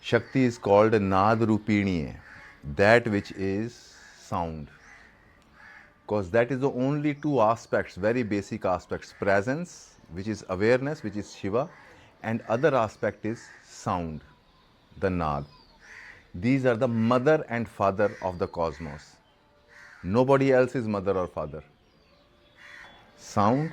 Shakti is called Nad Rupini, that which is sound. Because that is the only two aspects, very basic aspects: presence, which is awareness, which is Shiva, and other aspect is sound, the Nad. These are the mother and father of the cosmos. Nobody else is mother or father. Sound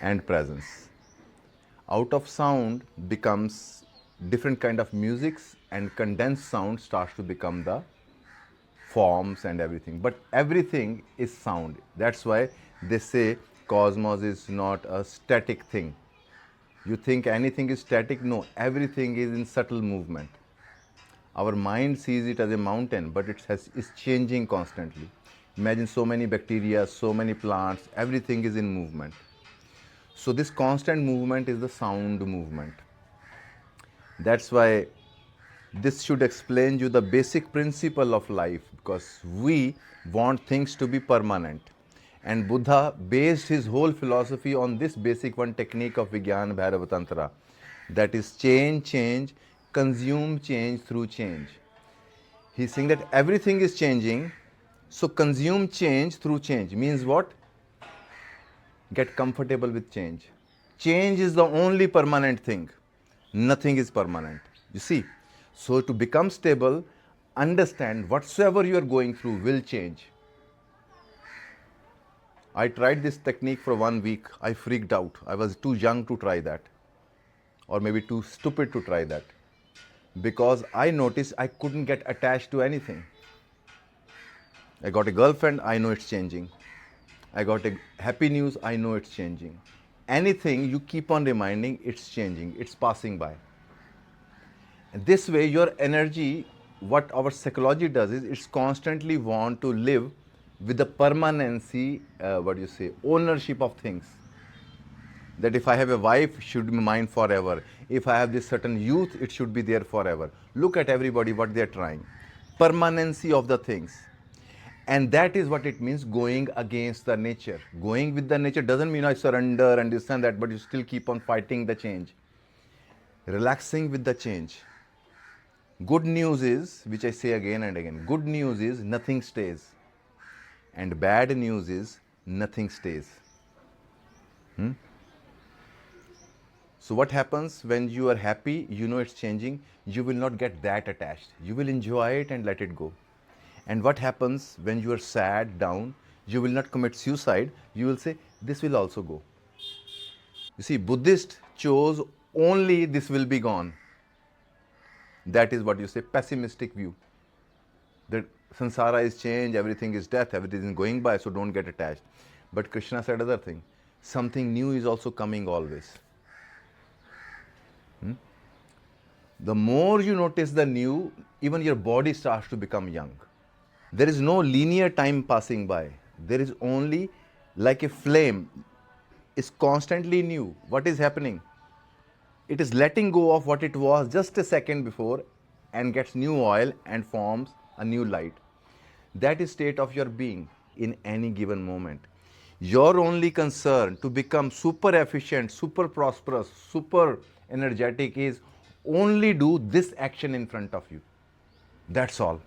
and presence. Out of sound becomes different kind of musics, and condensed sound starts to become the forms and everything. But everything is sound. That's why they say cosmos is not a static thing. You think anything is static? No, everything is in subtle movement. Our mind sees it as a mountain, but it's changing constantly. Imagine so many bacteria, so many plants, everything is in movement. So this constant movement is the sound movement. That's why this should explain you the basic principle of life, because we want things to be permanent. And Buddha based his whole philosophy on this basic one technique of Vigyan Bhairava Tantra, that is change, consume change through change. He's saying that everything is changing, so consume change through change. Means what? Get comfortable with change. Change is the only permanent thing. Nothing is permanent. You see? So to become stable, understand whatsoever you are going through will change. I tried this technique for 1 week. I freaked out. I was too young to try that, or maybe too stupid to try that, because I noticed I couldn't get attached to anything. I got a girlfriend, I know it's changing. I got a happy news, I know it's changing. Anything you keep on reminding, it's changing, it's passing by. And this way, your energy, what our psychology does is it's constantly want to live with the permanency, ownership of things. That if I have a wife, it should be mine forever. If I have this certain youth, it should be there forever. Look at everybody, what they are trying. Permanency of the things. And that is what it means, going against the nature. Going with the nature doesn't mean I surrender and this and that, but you still keep on fighting the change. Relaxing with the change. Good news is, which I say again and again, good news is nothing stays. And bad news is nothing stays. So what happens when you are happy, you know it's changing, you will not get that attached. You will enjoy it and let it go. And what happens when you are sad, down, you will not commit suicide, you will say, this will also go. You see, Buddhist chose only this will be gone. That is what you say, pessimistic view. That samsara is change, everything is death, everything is going by, so don't get attached. But Krishna said other thing, something new is also coming always. The more you notice the new, even your body starts to become young. There is no linear time passing by. There is only like a flame. It's constantly new. What is happening? It is letting go of what it was just a second before and gets new oil and forms a new light. That is state of your being in any given moment. Your only concern to become super efficient, super prosperous, super energetic is only do this action in front of you. That's all.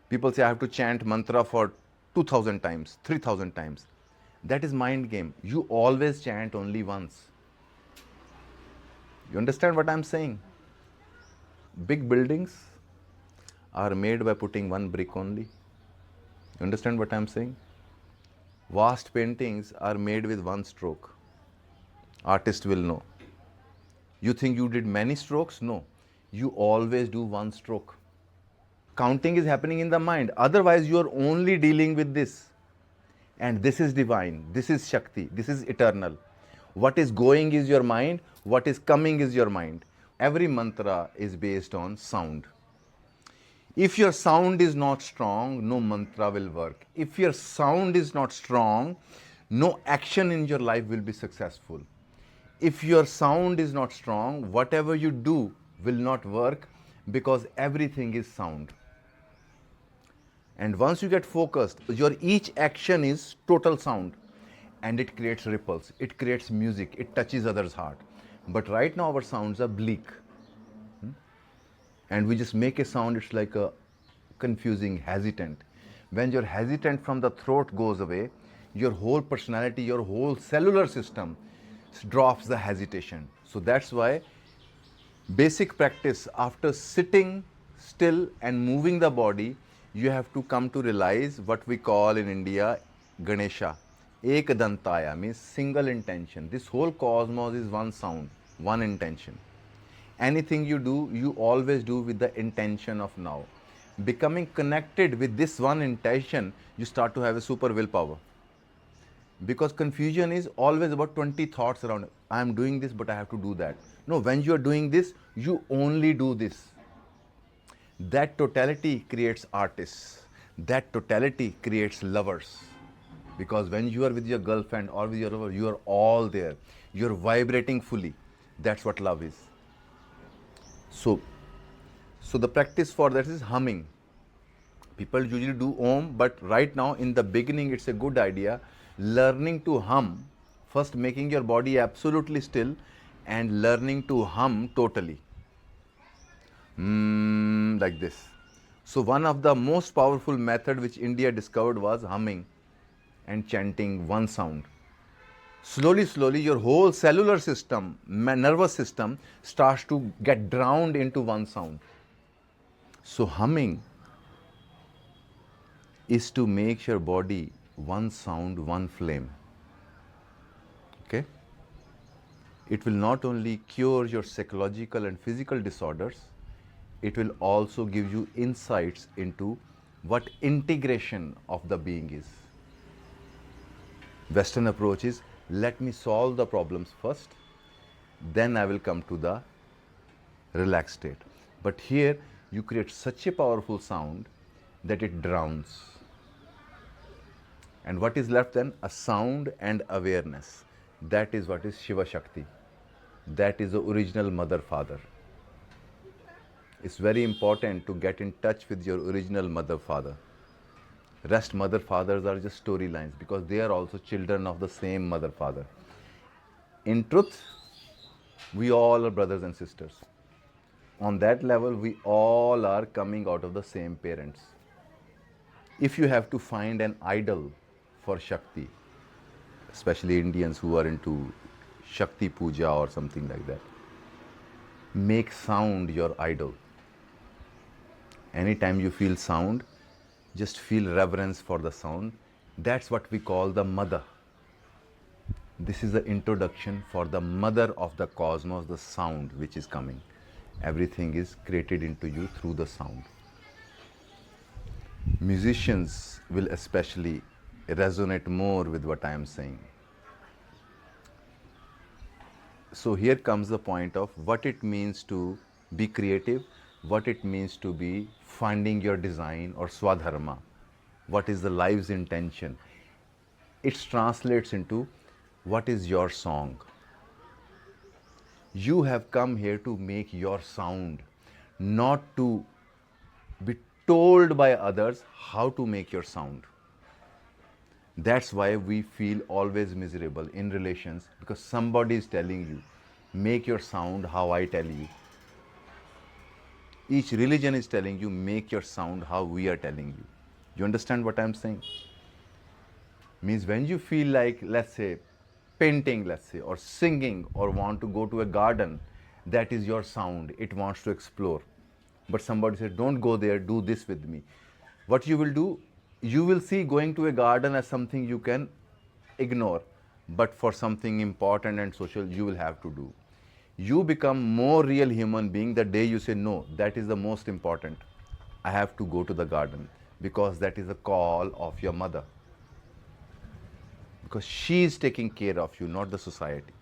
People say I have to chant mantra for 2000 times, 3000 times. That is mind game. You always chant only once. You understand what I'm saying? Big buildings are made by putting one brick only. You understand what I'm saying? Vast paintings are made with one stroke. Artist will know. You think you did many strokes? No. You always do one stroke. Counting is happening in the mind. Otherwise, you are only dealing with this. And this is divine. This is Shakti. This is eternal. What is going is your mind. What is coming is your mind. Every mantra is based on sound. If your sound is not strong, no mantra will work. If your sound is not strong, no action in your life will be successful. If your sound is not strong, whatever you do will not work, because everything is sound. And once you get focused, your each action is total sound, and it creates ripples, it creates music, it touches others' heart. But right now our sounds are bleak. and we just make a sound, it's like a confusing, hesitant. When you're hesitant from the throat goes away, your whole personality, your whole cellular system drops the hesitation. So that's why basic practice, after sitting still and moving the body, you have to come to realize what we call in India Ganesha. Ekadantaya means single intention. This whole cosmos is one sound, one intention. Anything you do, you always do with the intention of now. Becoming connected with this one intention, you start to have a super willpower. Because confusion is always about 20 thoughts around, I am doing this, but I have to do that. No, when you are doing this, you only do this. That totality creates artists. That totality creates lovers. Because when you are with your girlfriend or with your lover, you are all there. You are vibrating fully. That's what love is. So, the practice for that is humming. People usually do Om, but right now in the beginning it's a good idea learning to hum, first making your body absolutely still and learning to hum totally. Like this. So one of the most powerful method which India discovered was humming and chanting one sound. Slowly, slowly your whole cellular system, nervous system starts to get drowned into one sound. So humming is to make your body one sound, one flame. Okay? It will not only cure your psychological and physical disorders, it will also give you insights into what integration of the being is. Western approach is, let me solve the problems first, then I will come to the relaxed state. But here you create such a powerful sound that it drowns. And what is left then? A sound and awareness. That is what is Shiva Shakti. That is the original mother father. It's very important to get in touch with your original mother father. Rest mother fathers are just storylines because they are also children of the same mother father. In truth, we all are brothers and sisters. On that level, we all are coming out of the same parents. If you have to find an idol for Shakti, especially Indians who are into Shakti Puja or something like that, make sound your idol. Anytime you feel sound, just feel reverence for the sound. That's what we call the mother. This is the introduction for the mother of the cosmos, the sound which is coming. Everything is created into you through the sound. Musicians will especially resonate more with what I am saying. So here comes the point of what it means to be creative, what it means to be finding your design or swadharma, what is the life's intention. It translates into what is your song. You have come here to make your sound, not to be told by others how to make your sound. That's why we feel always miserable in relations, because somebody is telling you, make your sound how I tell you. Each religion is telling you, make your sound how we are telling you. You understand what I'm saying? Means when you feel like, let's say, painting, let's say, or singing, or want to go to a garden, that is your sound. It wants to explore. But somebody said, don't go there, do this with me. What you will do, you will see going to a garden as something you can ignore. But for something important and social, you will have to do. You become more real human being the day you say, no, that is the most important. I have to go to the garden because that is a call of your mother. Because she is taking care of you, not the society.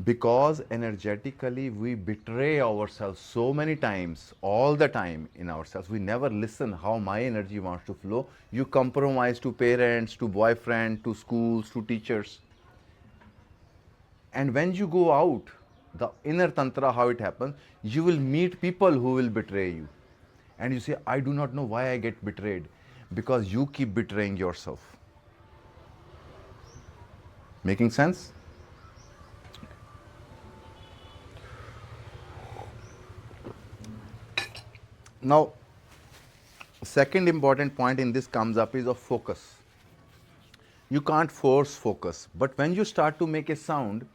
Because energetically we betray ourselves so many times, all the time in ourselves. We never listen how my energy wants to flow. You compromise to parents, to boyfriend, to schools, to teachers. And when you go out, the inner tantra, how it happens, you will meet people who will betray you. And you say, I do not know why I get betrayed. Because you keep betraying yourself. Making sense? Now, second important point in this comes up is of focus. You can't force focus, but when you start to make a sound,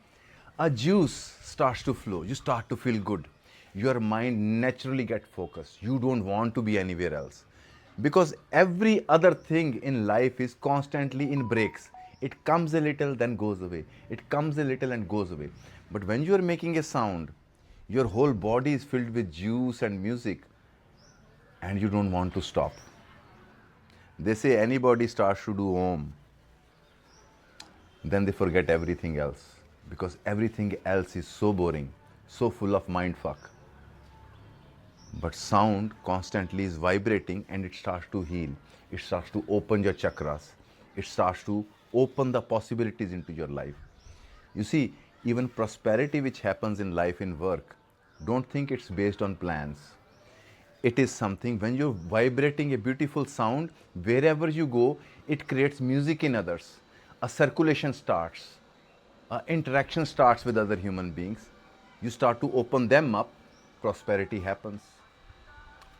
a juice starts to flow. You start to feel good. Your mind naturally gets focused. You don't want to be anywhere else. Because every other thing in life is constantly in breaks. It comes a little, then goes away. It comes a little and goes away. But when you are making a sound, your whole body is filled with juice and music, and you don't want to stop. They say anybody starts to do Om, then they forget everything else, because everything else is so boring, so full of mind fuck. But sound constantly is vibrating and it starts to heal. It starts to open your chakras. It starts to open the possibilities into your life. You see, even prosperity which happens in life, in work, don't think it's based on plans. It is something, when you're vibrating a beautiful sound, wherever you go, it creates music in others. A circulation starts, interaction starts with other human beings. You start to open them up, prosperity happens.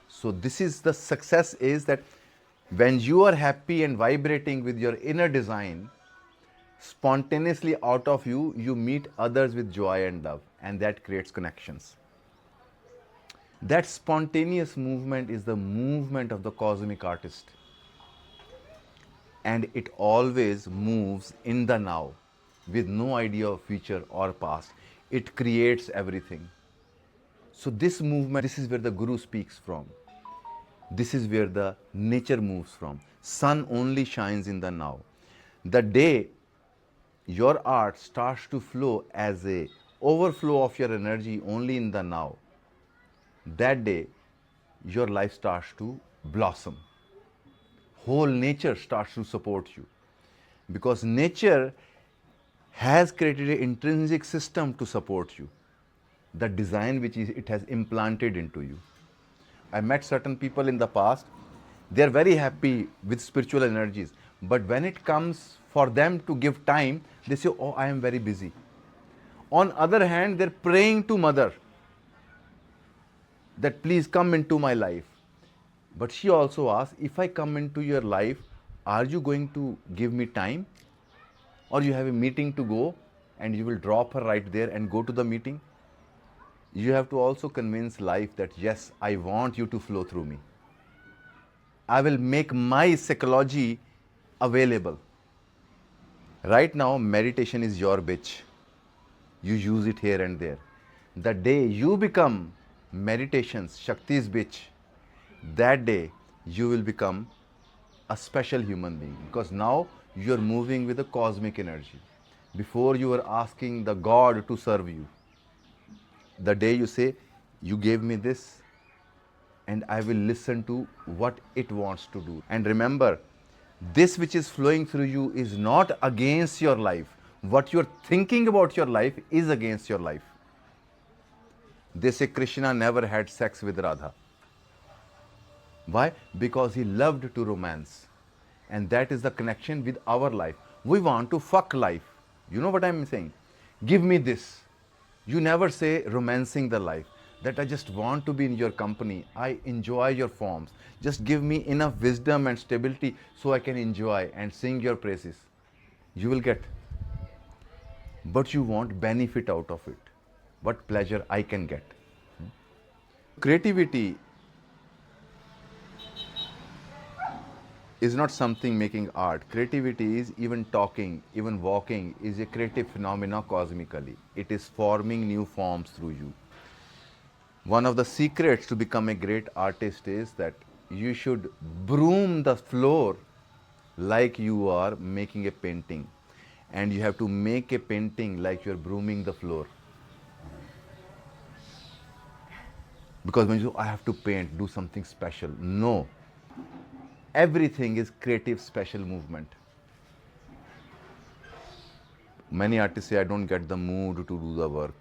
So this is the success, is that when you are happy and vibrating with your inner design, spontaneously out of you, you meet others with joy and love, and that creates connections. That spontaneous movement is the movement of the cosmic artist. And it always moves in the now with no idea of future or past. It creates everything. So this movement, this is where the Guru speaks from. This is where the nature moves from. Sun only shines in the now. The day your art starts to flow as a overflow of your energy only in the now, that day your life starts to blossom. Whole nature starts to support you, because nature has created an intrinsic system to support you, the design which it has implanted into you. I met certain people in the past, they are very happy with spiritual energies, but when it comes for them to give time, they say, oh, I am very busy. On other hand, they're praying to Mother that please come into my life. But she also asks, if I come into your life, are you going to give me time? Or you have a meeting to go and you will drop her right there and go to the meeting? You have to also convince life that yes, I want you to flow through me. I will make my psychology available. Right now, meditation is your bitch. You use it here and there. The day you become meditation's, Shakti's bitch, that day you will become a special human being, because now you are moving with a cosmic energy. Before you were asking the God to serve you. The day you say, you gave me this and I will listen to what it wants to do. And remember, this which is flowing through you is not against your life. What you're thinking about your life is against your life. They say Krishna never had sex with Radha. Why? Because he loved to romance. And that is the connection with our life. We want to fuck life. You know what I'm saying? Give me this. You never say romancing the life, that I just want to be in your company. I enjoy your forms. Just give me enough wisdom and stability so I can enjoy and sing your praises. You will get. But you want benefit out of it. What pleasure I can get. Creativity is not something making art. Creativity is even talking, even walking is a creative phenomena cosmically. It is forming new forms through you. One of the secrets to become a great artist is that you should broom the floor like you are making a painting. And you have to make a painting like you're brooming the floor. Because when you say, I have to paint, do something special. No. Everything is creative, special movement. Many artists say, I don't get the mood to do the work,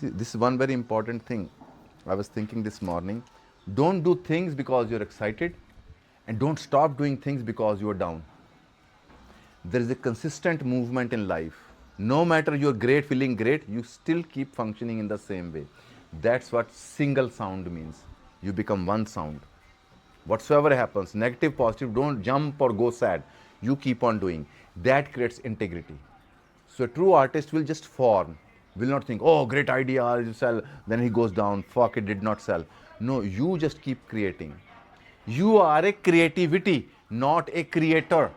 See, this is one very important thing. I was thinking this morning, don't do things because you're excited, and don't stop doing things because you're down. There is a consistent movement in life. No matter you're great, feeling great, you still keep functioning in the same way. That's what single sound means. You become one sound. Whatsoever happens, negative, positive, don't jump or go sad. You keep on doing. That creates integrity. So a true artist will just form, will not think, oh, great idea, I'll sell. Then he goes down, fuck, it did not sell. No, you just keep creating. You are a creativity, not a creator.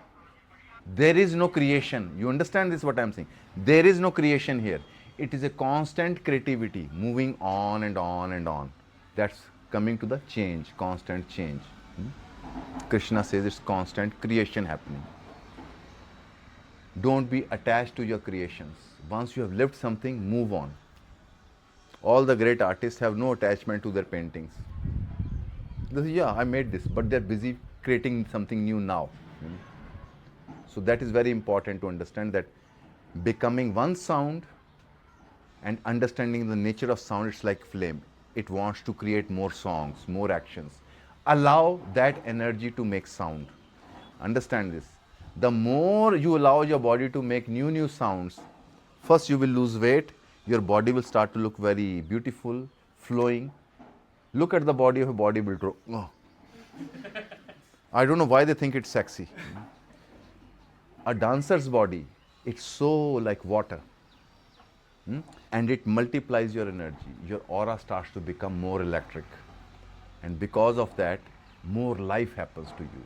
There is no creation. You understand this, what I'm saying? There is no creation here. It is a constant creativity, moving on and on and on. That's coming to the change, constant change. Krishna says it's constant creation happening. Don't be attached to your creations. Once you have lived something, move on. All the great artists have no attachment to their paintings. They say, yeah, I made this, but they're busy creating something new now. So that is very important to understand, that becoming one sound and understanding the nature of sound, it's like flame. It wants to create more songs, more actions. Allow that energy to make sound. Understand this. The more you allow your body to make new sounds, first you will lose weight, your body will start to look very beautiful, flowing. Look at the body of a bodybuilder. Oh. I don't know why they think it's sexy. A dancer's body, it's so like water. And it multiplies your energy. Your aura starts to become more electric. And because of that, more life happens to you.